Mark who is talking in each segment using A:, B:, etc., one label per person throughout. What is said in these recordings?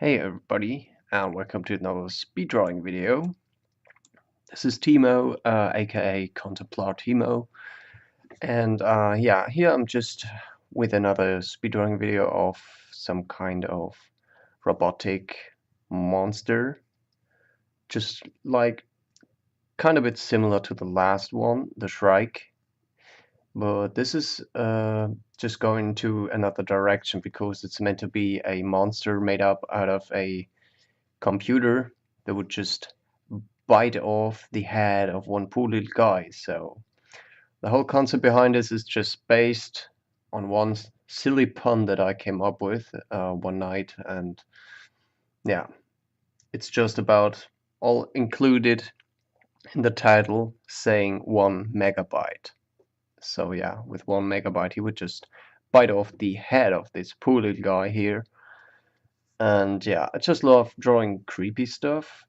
A: Hey everybody, and welcome to another speed drawing video. This is Timo, aka KontemplArTimo, and yeah, here I'm just with another speed drawing video of some kind of robotic monster, just like kind of a bit similar to the last one, the Shrike, but this is just going to another direction because it's meant to be a monster made up out of a computer that would just bite off the head of one poor little guy. So the whole concept behind this is just based on one silly pun that I came up with one night, and yeah, it's just about all included in the title saying 1 megabyte. So yeah, with 1 megabyte, he would just bite off the head of this poor little guy here. And yeah, I just love drawing creepy stuff,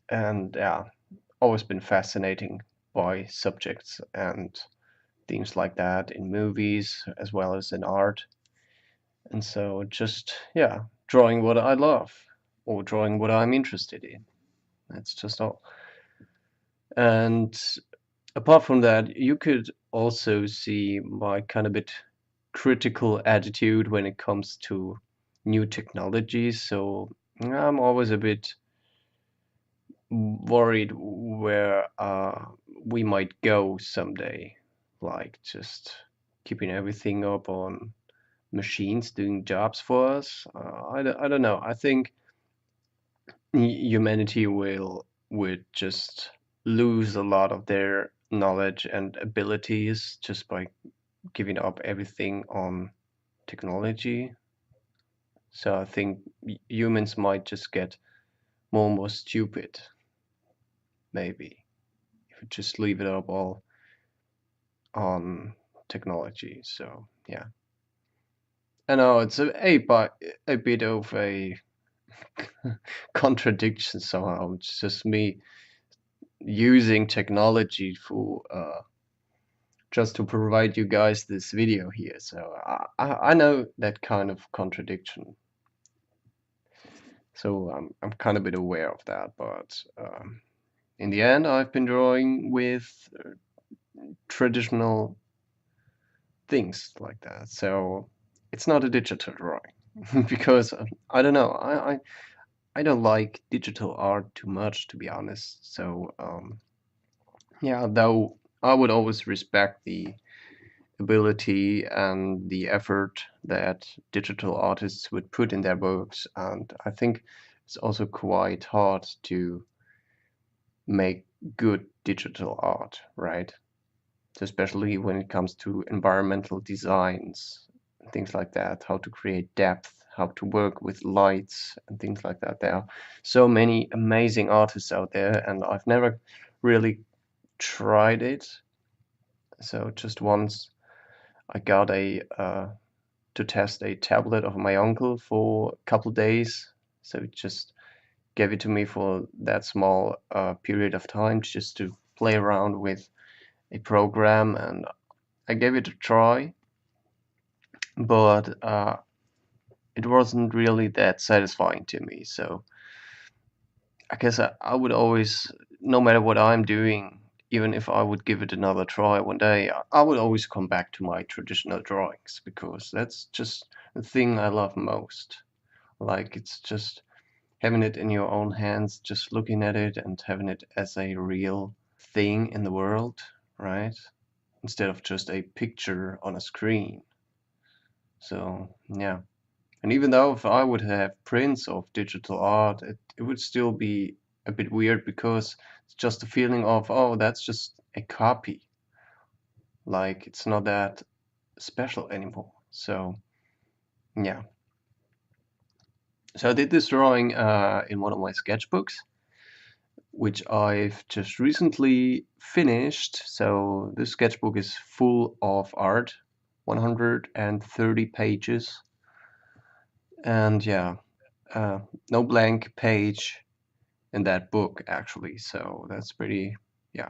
A: and yeah, always been fascinating by subjects and things like that in movies as well as in art. And so just, yeah, drawing what I love or drawing what I'm interested in. That's just all. And apart from that, you could also see my kind of bit critical attitude when it comes to new technologies. So I'm always a bit worried where we might go someday, like just keeping everything up on machines doing jobs for us. I don't know. I think humanity would just lose a lot of their knowledge and abilities just by giving up everything on technology. So I think humans might just get more and more stupid, maybe, if we just leave it up all on technology. So yeah, I know it's a bit of a contradiction somehow. It's just me using technology for just to provide you guys this video here. So I know that kind of contradiction. So I'm kind of a bit aware of that, but in the end, I've been drawing with traditional things like that. So it's not a digital drawing because I don't know. I don't like digital art too much, to be honest. So yeah, though I would always respect the ability and the effort that digital artists would put in their works, and I think it's also quite hard to make good digital art, right? Especially when it comes to environmental designs, things like that, how to create depth, how to work with lights and things like that. There are so many amazing artists out there, and I've never really tried it. So just once I got a to test a tablet of my uncle for a couple days. So he just gave it to me for that small period of time just to play around with a program, and I gave it a try, but it wasn't really that satisfying to me. So I guess I would always, no matter what I'm doing, even if I would give it another try one day, I would always come back to my traditional drawings because that's just the thing I love most. Like it's just having it in your own hands, just looking at it and having it as a real thing in the world, right? Instead of just a picture on a screen. So, yeah. And even though if I would have prints of digital art, it would still be a bit weird because it's just a feeling of, oh, that's just a copy. Like it's not that special anymore. So, yeah. So I did this drawing in one of my sketchbooks, which I've just recently finished. So this sketchbook is full of art, 130 pages, and yeah, no blank page in that book actually. So that's pretty, yeah,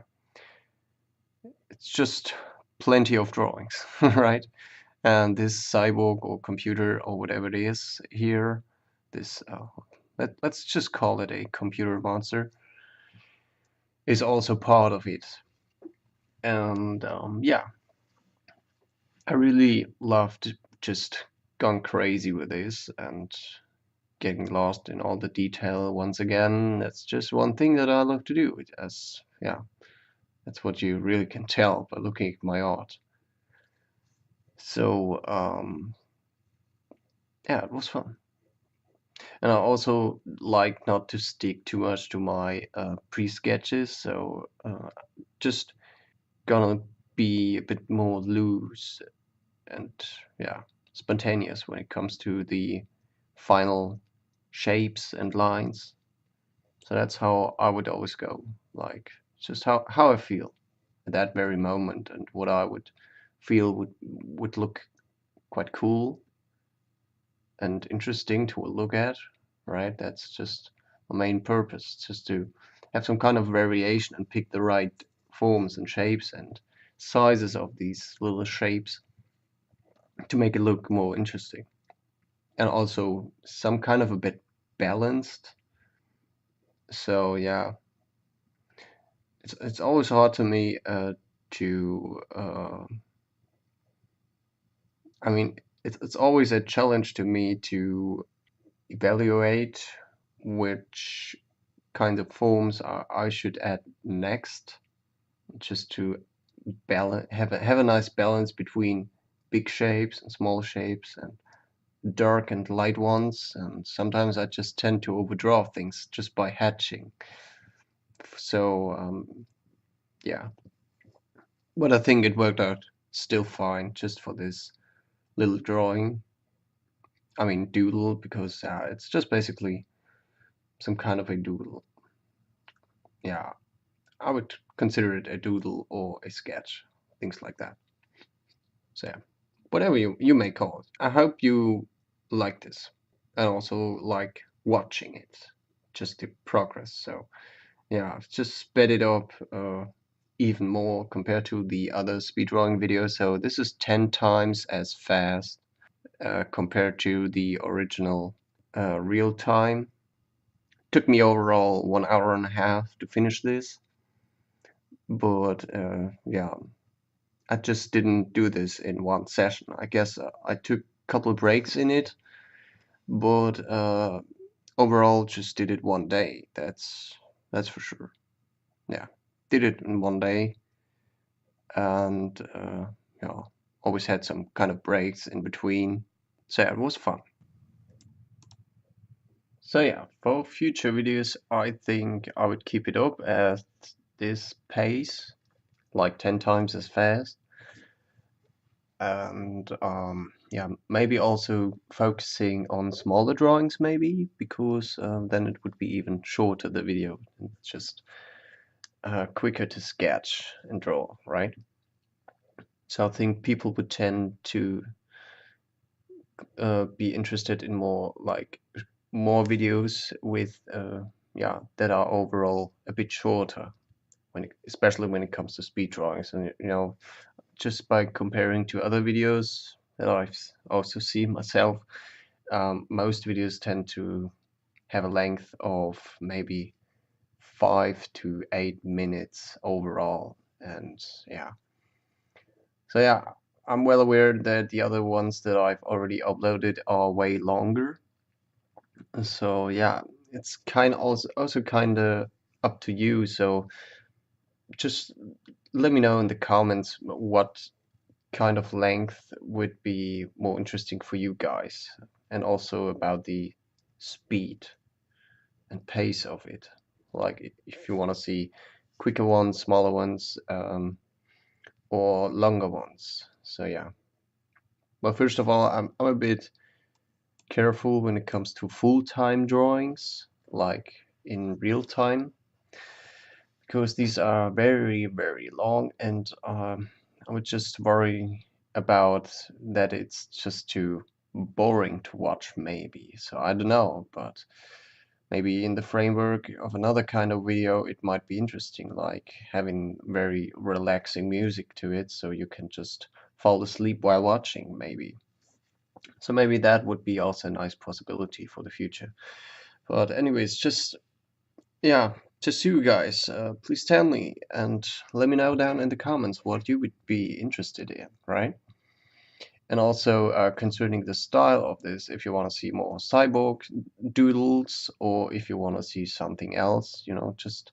A: it's just plenty of drawings, right? And this cyborg or computer or whatever it is here this let's just call it a computer monster, is also part of it. And yeah, I really loved just going crazy with this and getting lost in all the detail once again. That's just one thing that I love to do. As yeah, that's what you really can tell by looking at my art. So yeah, it was fun. And I also like not to stick too much to my pre-sketches, so just gonna be a bit more loose and yeah, spontaneous when it comes to the final shapes and lines. So that's how I would always go, like just how I feel at that very moment and what I would feel would look quite cool and interesting to look at, right? That's just the main purpose, just to have some kind of variation and pick the right forms and shapes and sizes of these little shapes to make it look more interesting and also some kind of a bit balanced. So yeah, it's always hard to me to I mean it's always a challenge to me to evaluate which kind of forms I should add next, just to balance have a nice balance between big shapes and small shapes and dark and light ones. And sometimes I just tend to overdraw things just by hatching. So yeah, but I think it worked out still fine just for this little drawing. I mean doodle, because it's just basically some kind of a doodle. Yeah, I would consider it a doodle or a sketch, things like that. So yeah, whatever you may call it. I hope you like this and also like watching it, just the progress. So yeah, I've just sped it up even more compared to the other speedrunning videos. So this is 10 times as fast compared to the original real time. Took me overall 1 hour and a half to finish this, but yeah, I just didn't do this in one session. I guess I took a couple of breaks in it, but overall just did it one day. That's for sure. Yeah, did it in one day, and you know, always had some kind of breaks in between. So yeah, it was fun. So yeah, for future videos, I think I would keep it up at this pace, like 10 times as fast. And yeah, maybe also focusing on smaller drawings, maybe, because then it would be even shorter, the video. It's just quicker to sketch and draw, right? So I think people would tend to be interested in more videos with yeah, that are overall a bit shorter, especially when it comes to speed drawings. And you know, just by comparing to other videos that I've also seen myself, most videos tend to have a length of maybe 5 to 8 minutes overall. And yeah, so yeah, I'm well aware that the other ones that I've already uploaded are way longer. So yeah, it's kind of also kind of up to you. So just let me know in the comments what kind of length would be more interesting for you guys, and also about the speed and pace of it. Like if you want to see quicker ones, smaller ones, or longer ones. So yeah. Well, first of all, I'm a bit careful when it comes to full-time drawings, like in real time, because these are very, very long, and I would just worry about that it's just too boring to watch, maybe. So I don't know, but maybe in the framework of another kind of video, it might be interesting, like having very relaxing music to it, so you can just fall asleep while watching, maybe. So maybe that would be also a nice possibility for the future. But anyways, just yeah, to see you guys, please tell me and let me know down in the comments what you would be interested in, right? And also concerning the style of this, if you want to see more cyborg doodles or if you want to see something else, just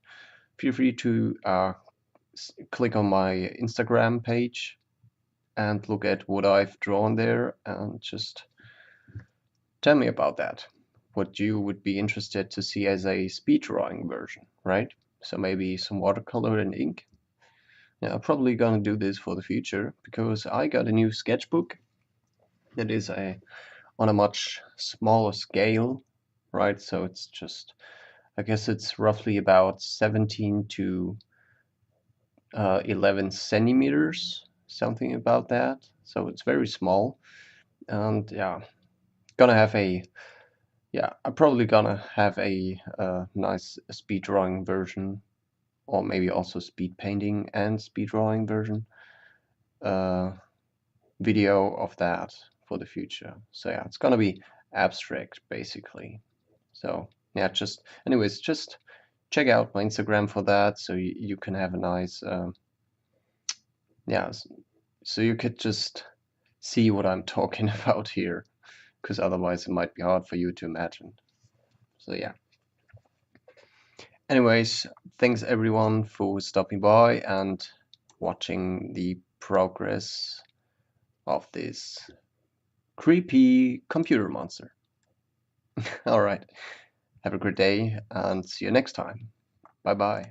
A: feel free to click on my Instagram page and look at what I've drawn there and just tell me about that. What you would be interested to see as a speed drawing version, right? So maybe some watercolor and ink. Yeah, I'm probably gonna do this for the future because I got a new sketchbook that is on a much smaller scale, right? So it's just, I guess it's roughly about 17 to 11 centimeters, something about that. So it's very small, and yeah, gonna have a I'm probably gonna have a nice speed drawing version, or maybe also speed painting and speed drawing version uh, video of that for the future. So yeah, it's gonna be abstract basically. So yeah, just check out my Instagram for that, so you can have a nice yeah, so you could just see what I'm talking about here, because otherwise it might be hard for you to imagine. So yeah. Anyways, thanks everyone for stopping by and watching the progress of this creepy computer monster. All right. Have a great day and see you next time. Bye bye.